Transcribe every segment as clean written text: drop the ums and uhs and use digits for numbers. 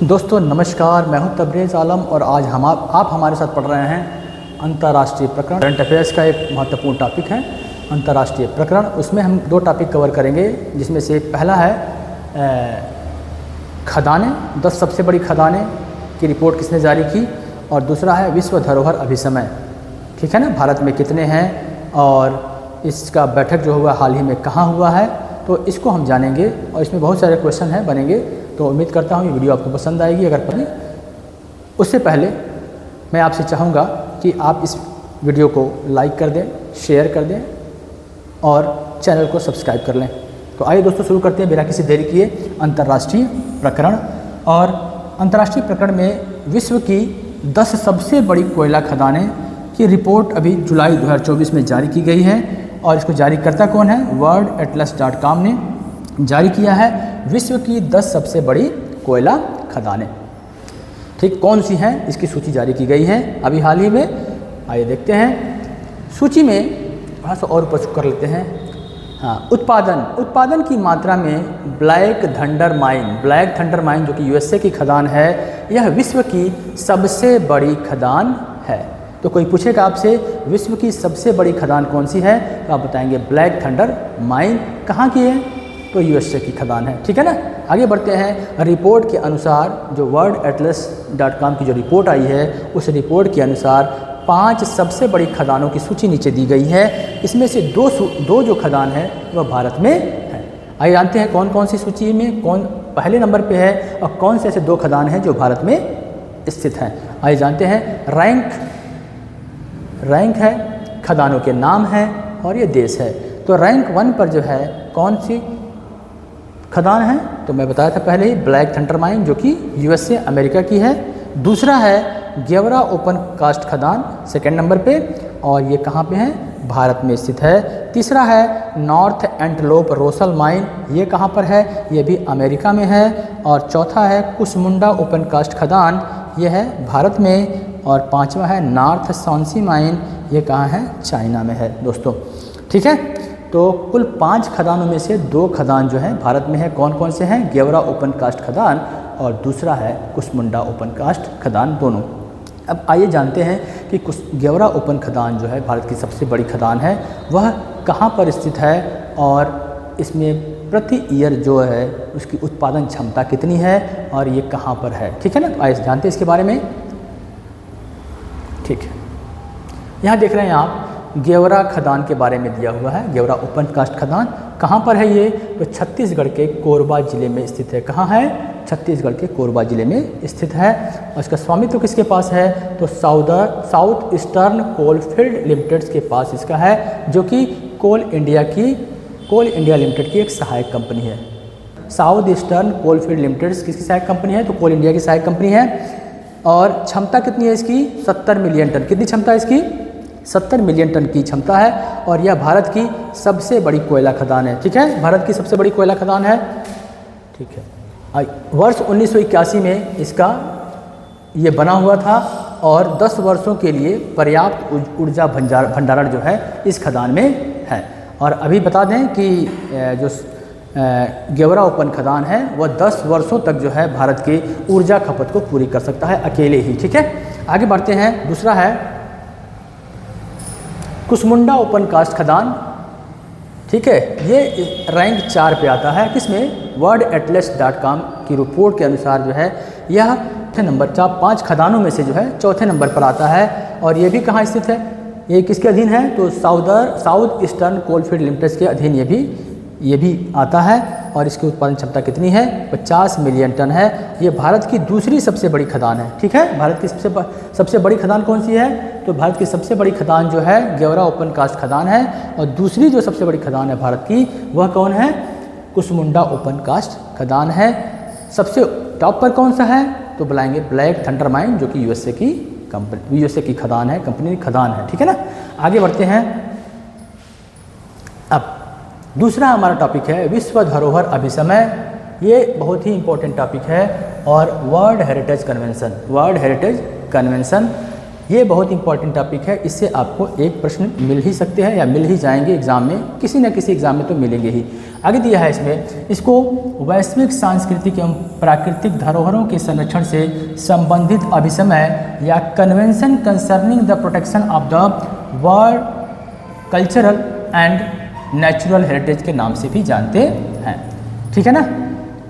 दोस्तों नमस्कार, मैं हूं तबरेज़ आलम और आज आप हमारे साथ पढ़ रहे हैं अंतर्राष्ट्रीय प्रकरण। करंट अफेयर्स का एक महत्वपूर्ण टॉपिक है अंतर्राष्ट्रीय प्रकरण। उसमें हम दो टॉपिक कवर करेंगे, जिसमें से पहला है खदानें, 10 सबसे बड़ी खदानें की रिपोर्ट किसने जारी की, और दूसरा है विश्व धरोहर अभिसमय। ठीक है ना, भारत में कितने हैं और इसका बैठक जो हुआ हाल ही में कहाँ हुआ है, तो इसको हम जानेंगे और इसमें बहुत सारे क्वेश्चन हैं बनेंगे। तो उम्मीद करता हूँ ये वीडियो आपको पसंद आएगी। अगर पहले उससे पहले मैं आपसे चाहूँगा कि आप इस वीडियो को लाइक कर दें, शेयर कर दें और चैनल को सब्सक्राइब कर लें। तो आइए दोस्तों शुरू करते हैं बिना किसी देरी किए अंतर्राष्ट्रीय प्रकरण। और अंतर्राष्ट्रीय प्रकरण में विश्व की 10 सबसे बड़ी कोयला खदानें की रिपोर्ट अभी जुलाई 2024 में जारी की गई है। और इसको जारी करता कौन है? worldatlas.com ने जारी किया है विश्व की 10 सबसे बड़ी कोयला खदानें। ठीक, कौन सी हैं इसकी सूची जारी की गई है अभी हाल ही में। आइए देखते हैं सूची में, थोड़ा सा और ऊपर कर लेते हैं। हाँ, उत्पादन की मात्रा में ब्लैक थंडर माइन जो कि यूएसए की खदान है, यह विश्व की सबसे बड़ी खदान है। तो कोई पूछेगा आपसे विश्व की सबसे बड़ी खदान कौन सी है, तो आप बताएंगे ब्लैक थंडर माइन। कहाँ की है? तो यूएसए की खदान है। ठीक है ना, आगे बढ़ते हैं। रिपोर्ट के अनुसार जो worldatlas.com की जो रिपोर्ट आई है, उस रिपोर्ट के अनुसार 5 सबसे बड़ी खदानों की सूची नीचे दी गई है। इसमें से दो जो खदान है वह भारत में है। आइए जानते हैं कौन कौन सी सूची में कौन पहले नंबर पे है और कौन से ऐसे 2 खदान हैं जो भारत में स्थित हैं। आइए जानते हैं। रैंक है, खदानों के नाम है और ये देश है। तो रैंक 1 पर जो है कौन सी खदान है, तो मैं बताया था पहले ही ब्लैक थंडर माइन जो कि यूएसए अमेरिका की है। दूसरा है गेवरा ओपन कास्ट खदान सेकंड नंबर पे, और ये कहाँ पे है? भारत में स्थित है। तीसरा है नॉर्थ एंटलोप रोसल माइन, ये कहाँ पर है? ये भी अमेरिका में है। और चौथा है कुसमुंडा ओपन कास्ट खदान, ये है भारत में। और पांचवा है नॉर्थ सॉन्सी माइन, ये कहाँ है? चाइना में है दोस्तों। ठीक है, तो कुल 5 खदानों में से 2 खदान जो है भारत में है। कौन कौन से हैं? गेवरा ओपन कास्ट खदान और दूसरा है कुसमुंडा ओपन कास्ट खदान, दोनों। अब आइए जानते हैं कि गेवरा ओपन खदान जो है भारत की सबसे बड़ी खदान है, वह कहाँ पर स्थित है और इसमें प्रति ईयर जो है उसकी उत्पादन क्षमता कितनी है और ये कहाँ पर है। ठीक है ना, आइए जानते हैं इसके बारे में। ठीक है, यहाँ देख रहे हैं आप गेवरा खदान के बारे में दिया हुआ है। गेवरा ओपन कास्ट खदान कहाँ पर है ये? तो छत्तीसगढ़ के कोरबा जिले में स्थित है। कहाँ है? छत्तीसगढ़ के कोरबा जिले में स्थित है। और इसका स्वामित्व किसके पास है? तो साउथ ईस्टर्न कोलफील्ड लिमिटेड के पास इसका है, जो कि कोल इंडिया लिमिटेड की एक सहायक कंपनी है। साउथ ईस्टर्न कोलफील्ड लिमिटेड किसकी सहायक कंपनी है? तो कोल इंडिया की सहायक कंपनी है। और क्षमता कितनी है इसकी? 70 मिलियन टन। कितनी क्षमता है इसकी? 70 मिलियन टन की क्षमता है। और यह भारत की सबसे बड़ी कोयला खदान है। ठीक है, भारत की सबसे बड़ी कोयला खदान है। ठीक है, वर्ष 1981 में इसका ये बना हुआ था और 10 वर्षों के लिए पर्याप्त ऊर्जा भंडारण जो है इस खदान में है। और अभी बता दें कि जो गेवरा ओपन खदान है वह 10 वर्षों तक जो है भारत की ऊर्जा खपत को पूरी कर सकता है अकेले ही। ठीक है, आगे बढ़ते हैं। दूसरा है कुसमुंडा ओपन कास्ट खदान। ठीक है, ये रैंक 4 पे आता है। किसमें? worldatlas.com की रिपोर्ट के अनुसार जो है यह 5 खदानों में से जो है 4थे नंबर पर आता है। और ये भी कहाँ स्थित है? ये किसके अधीन है? तो साउथ ईस्टर्न कोलफील्ड लिमिटेड के अधीन ये भी आता है। और इसकी उत्पादन क्षमता कितनी है? 50 मिलियन टन है। ये भारत की दूसरी सबसे बड़ी खदान है। ठीक है, भारत की सबसे बड़ी खदान कौन सी है? तो भारत की सबसे बड़ी खदान जो है गेवरा ओपन कास्ट खदान है। और दूसरी जो सबसे बड़ी खदान है भारत की, वह कौन है? कुसमुंडा ओपन कास्ट खदान है। सबसे टॉप पर कौन सा है? तो बुलाएंगे ब्लैक थंडर माइन, जो कि यूएसए की खदान है, कंपनी खदान है। ठीक है ना, आगे बढ़ते हैं। अब दूसरा हमारा टॉपिक है विश्व धरोहर अभिसमय। ये बहुत ही इंपॉर्टेंट टॉपिक है। और वर्ल्ड हेरिटेज कन्वेंशन ये बहुत इंपॉर्टेंट टॉपिक है, इससे आपको एक प्रश्न मिल ही सकते हैं या मिल ही जाएंगे एग्जाम में, किसी न किसी एग्जाम में तो मिलेंगे ही। आगे दिया है इसमें, इसको वैश्विक सांस्कृतिक एवं प्राकृतिक धरोहरों के संरक्षण से संबंधित अभिसमय या convention concerning the protection of the world cultural and natural heritage के नाम से भी जानते हैं। ठीक है ना,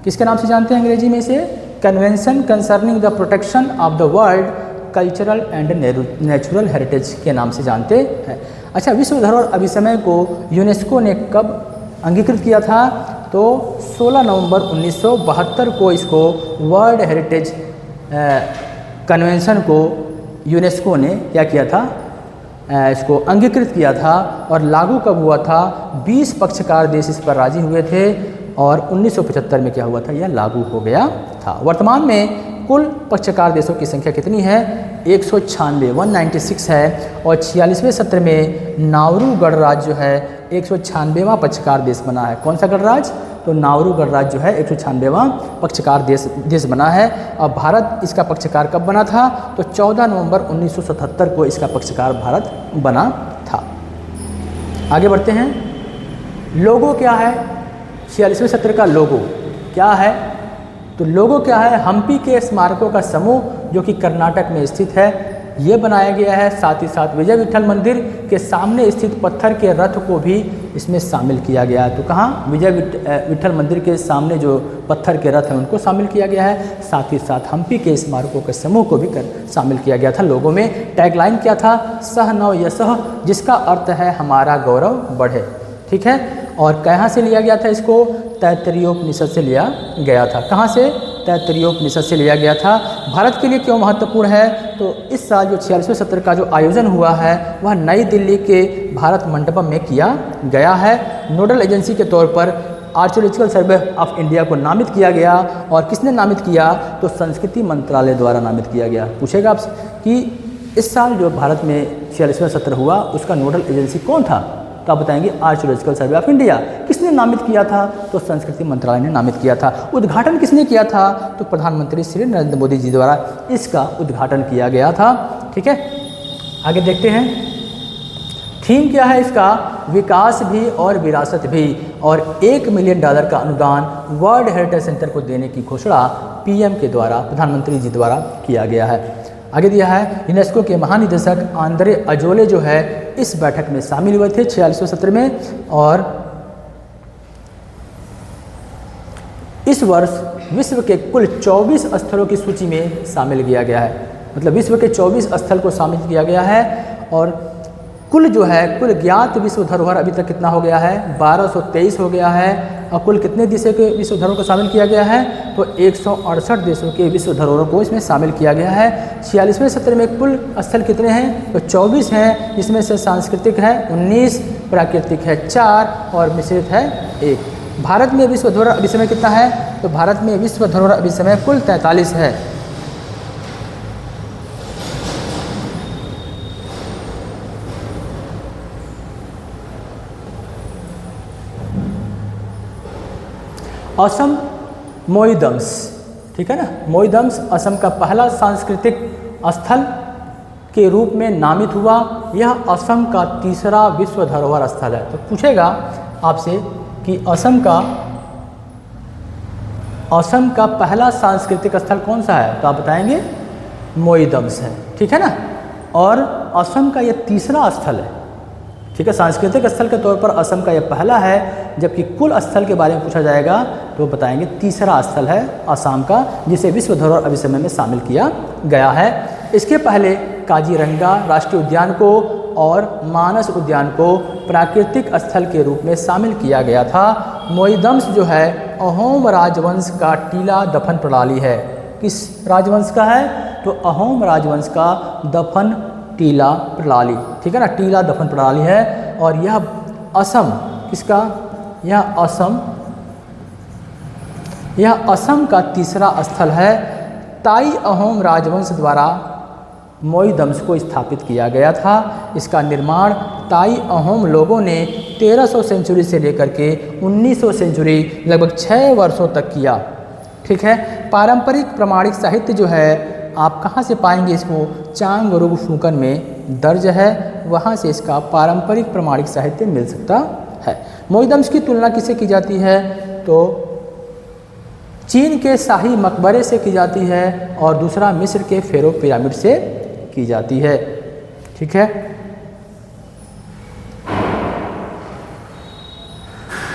किसके नाम से जानते हैं अंग्रेजी में इसे? Convention concerning the protection of the world cultural and natural heritage के नाम से जानते हैं। अच्छा, विश्व धरोहर अभिसमय को यूनेस्को ने कब अंगीकृत किया था? तो 16 नवंबर 1972 को इसको वर्ल्ड हेरिटेज कन्वेंशन को यूनेस्को ने क्या किया था? इसको अंगीकृत किया था। और लागू कब हुआ था? 20 पक्षकार देश इस पर राजी हुए थे और 1975 में क्या हुआ था? यह लागू हो गया था। वर्तमान में कुल पक्षकार देशों की संख्या कितनी है? 196, 196 है। और 46वें सत्र में नाउरू गणराज्य जो है 196वां पक्षकार देश बना है। कौन सा गणराज्य? तो नाउरू गणराज्य जो है 196वां पक्षकार देश बना है। और भारत इसका पक्षकार कब बना था? तो 14 नवंबर 1977 को इसका पक्षकार भारत बना था। आगे बढ़ते हैं। लोगो क्या है? 46वें सत्र का लोगो क्या है? तो लोगो क्या है? हम्पी के स्मारकों का समूह जो कि कर्नाटक में स्थित है, ये बनाया गया है। साथ ही साथ विजय विठल मंदिर के सामने स्थित पत्थर के रथ को भी इसमें शामिल किया गया है। तो कहाँ? विजय विठल मंदिर के सामने जो पत्थर के रथ हैं उनको शामिल किया गया है। साथ ही साथ हम्पी के स्मारकों के समूह को भी शामिल किया गया था। लोगों में टैगलाइन क्या था? सह नव यशः, जिसका अर्थ है हमारा गौरव बढ़े। ठीक है। और कहाँ से लिया गया था इसको? तैत्तरीयोपनिषद से लिया गया था। कहाँ से? तैत्तरीयोपनिषद से लिया गया था। भारत के लिए क्यों महत्वपूर्ण है? तो इस साल जो 46वें सत्र का जो आयोजन हुआ है वह नई दिल्ली के भारत मंडपम में किया गया है। नोडल एजेंसी के तौर पर आर्कियोलॉजिकल सर्वे ऑफ इंडिया को नामित किया गया। और किसने नामित किया? तो संस्कृति मंत्रालय द्वारा नामित किया गया। पूछेगा आपसे कि इस साल जो भारत में 46वां सत्र हुआ उसका नोडल एजेंसी कौन था? तो आप बताएंगे आर्कियोलॉजिकल सर्वे ऑफ इंडिया। किसने नामित किया था? तो संस्कृति मंत्रालय ने नामित किया था। उद्घाटन किसने किया था? तो प्रधानमंत्री श्री नरेंद्र मोदी जी द्वारा इसका उद्घाटन किया गया था। ठीक है, आगे देखते हैं। थीम क्या है इसका? विकास भी और विरासत भी। और $1 मिलियन का अनुदान वर्ल्ड हेरिटेज सेंटर को देने की घोषणा पीएम के द्वारा, प्रधानमंत्री जी द्वारा किया गया है। आगे दिया है, यूनेस्को के महानिदेशक आंद्रे अजोले जो है इस बैठक में शामिल हुए थे 46वें सत्र में। और इस वर्ष विश्व के कुल 24 स्थलों की सूची में शामिल किया गया है। मतलब विश्व के 24 स्थल को शामिल किया गया है। और कुल जो है कुल ज्ञात विश्व धरोहर अभी तक कितना हो गया है? 1223 हो गया है। और कुल कितने देशों के विश्व धरोहर को शामिल किया गया है? तो 168 देशों के विश्व धरोहर को इसमें शामिल किया गया है। 46वें सत्र में कुल स्थल कितने हैं? तो 24 हैं, जिसमें से सांस्कृतिक है 19, प्राकृतिक है 4 और मिश्रित है 1। भारत में विश्व धरोहर अभिसमय कितना है? तो भारत में विश्व धरोहर अभिसमय कुल 43 है। असम मोईदम्स, ठीक है ना, मोईदम्स असम का पहला सांस्कृतिक स्थल के रूप में नामित हुआ। यह असम का तीसरा विश्व धरोहर स्थल है। तो पूछेगा आपसे कि असम का पहला सांस्कृतिक स्थल कौन सा है? तो आप बताएंगे मोईदम्स है। ठीक है ना। और असम का यह तीसरा स्थल है। ठीक है, सांस्कृतिक स्थल के तौर पर असम का यह पहला है, जबकि कुल स्थल के बारे में पूछा जाएगा तो बताएंगे तीसरा स्थल है असम का, जिसे विश्व धरोहर अभिसमय में शामिल किया गया है। इसके पहले काजीरंगा राष्ट्रीय उद्यान को और मानस उद्यान को प्राकृतिक स्थल के रूप में शामिल किया गया था। मोईदम्स जो है अहोम राजवंश का टीला दफन प्रणाली है। किस राजवंश का है? तो अहोम राजवंश का दफन टीला प्रणाली। ठीक है ना, टीला दफन प्रणाली है। और यह असम किसका? यह असम का तीसरा स्थल है। ताई अहोम राजवंश द्वारा मोईदम्स को स्थापित किया गया था। इसका निर्माण ताई अहोम लोगों ने 1300 सेंचुरी से लेकर के 1900 सेंचुरी लगभग 6 वर्षों तक किया। ठीक है। पारंपरिक प्रमाणिक साहित्य जो है आप कहाँ से पाएंगे इसको, चांगरुग फूकन में दर्ज है, वहाँ से इसका पारंपरिक प्रमाणिक साहित्य मिल सकता है। मोईदम्स की तुलना किससे की जाती है, तो चीन के शाही मकबरे से की जाती है और दूसरा मिस्र के फेरो पिरामिड से की जाती है। ठीक है।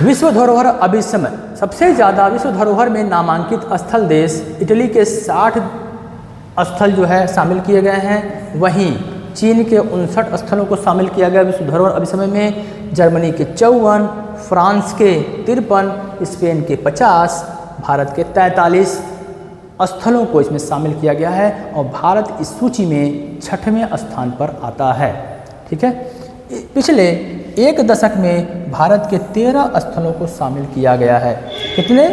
विश्व धरोहर अभिसमय, सबसे ज़्यादा विश्व धरोहर में नामांकित स्थल देश इटली के 60 स्थल जो है शामिल किए गए हैं, वहीं चीन के 59 स्थलों को शामिल किया गया विश्व धरोहर अभिसमय में। जर्मनी के 54, फ्रांस के 53, स्पेन के 50, भारत के 43 स्थलों को इसमें शामिल किया गया है और भारत इस सूची में 6वें स्थान पर आता है। ठीक है। पिछले एक दशक में भारत के 13 स्थलों को शामिल किया गया है। कितने?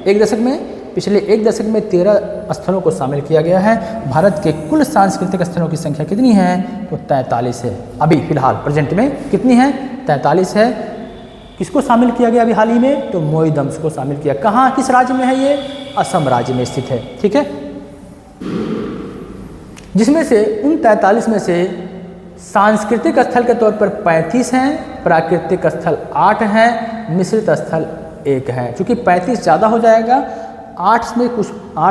एक दशक में, पिछले एक दशक में 13 स्थलों को शामिल किया गया है। भारत के कुल सांस्कृतिक स्थलों की संख्या कितनी है, तो 43 है। अभी फिलहाल प्रेजेंट में कितनी है, 43 है। किसको शामिल किया गया अभी हाल ही में, तो मोईदम्स को शामिल किया। कहाँ, किस राज्य में है ये, असम राज्य में स्थित है। ठीक है। जिसमें से उन 43 में से सांस्कृतिक स्थल के तौर पर 35 हैं, प्राकृतिक स्थल 8 हैं, मिश्रित स्थल 1 है। चूँकि 35 ज़्यादा हो जाएगा, 8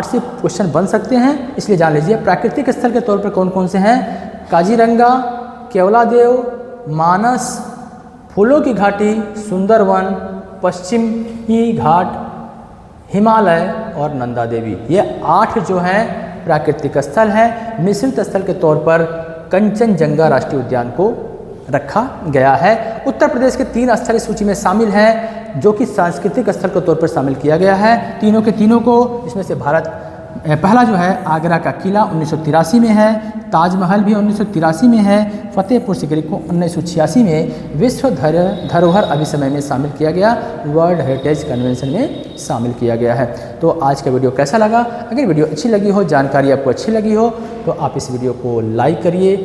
से क्वेश्चन बन सकते हैं, इसलिए जान लीजिए। प्राकृतिक स्थल के तौर पर कौन कौन से हैं, काजीरंगा, केवलादेव, मानस, फूलों की घाटी, सुंदरवन, पश्चिमी घाट, हिमालय और नंदा देवी। ये 8 जो हैं प्राकृतिक स्थल हैं। मिश्रित स्थल के तौर पर कंचनजंगा राष्ट्रीय उद्यान को रखा गया है। उत्तर प्रदेश के 3 स्थल इस सूची में शामिल हैं, जो कि सांस्कृतिक स्थल के तौर पर शामिल किया गया है, तीनों के तीनों को। इसमें से पहला जो है आगरा का किला 1983 में है, ताजमहल भी 1983 में है, फतेहपुर सीकरी को 1986 में विश्व धरोहर अभिसमय में शामिल किया गया, वर्ल्ड हेरिटेज कन्वेंशन में शामिल किया गया है। तो आज का वीडियो कैसा लगा? अगर वीडियो अच्छी लगी हो, जानकारी आपको अच्छी लगी हो, तो आप इस वीडियो को लाइक करिए,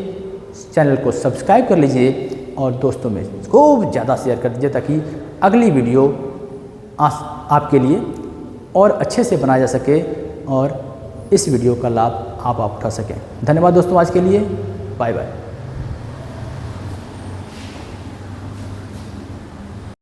चैनल को सब्सक्राइब कर लीजिए और दोस्तों में खूब ज़्यादा शेयर कर दीजिए, ताकि अगली वीडियो आपके लिए और अच्छे से बनाया जा सके और इस वीडियो का लाभ आप उठा सकें। धन्यवाद दोस्तों, आज के लिए बाय बाय।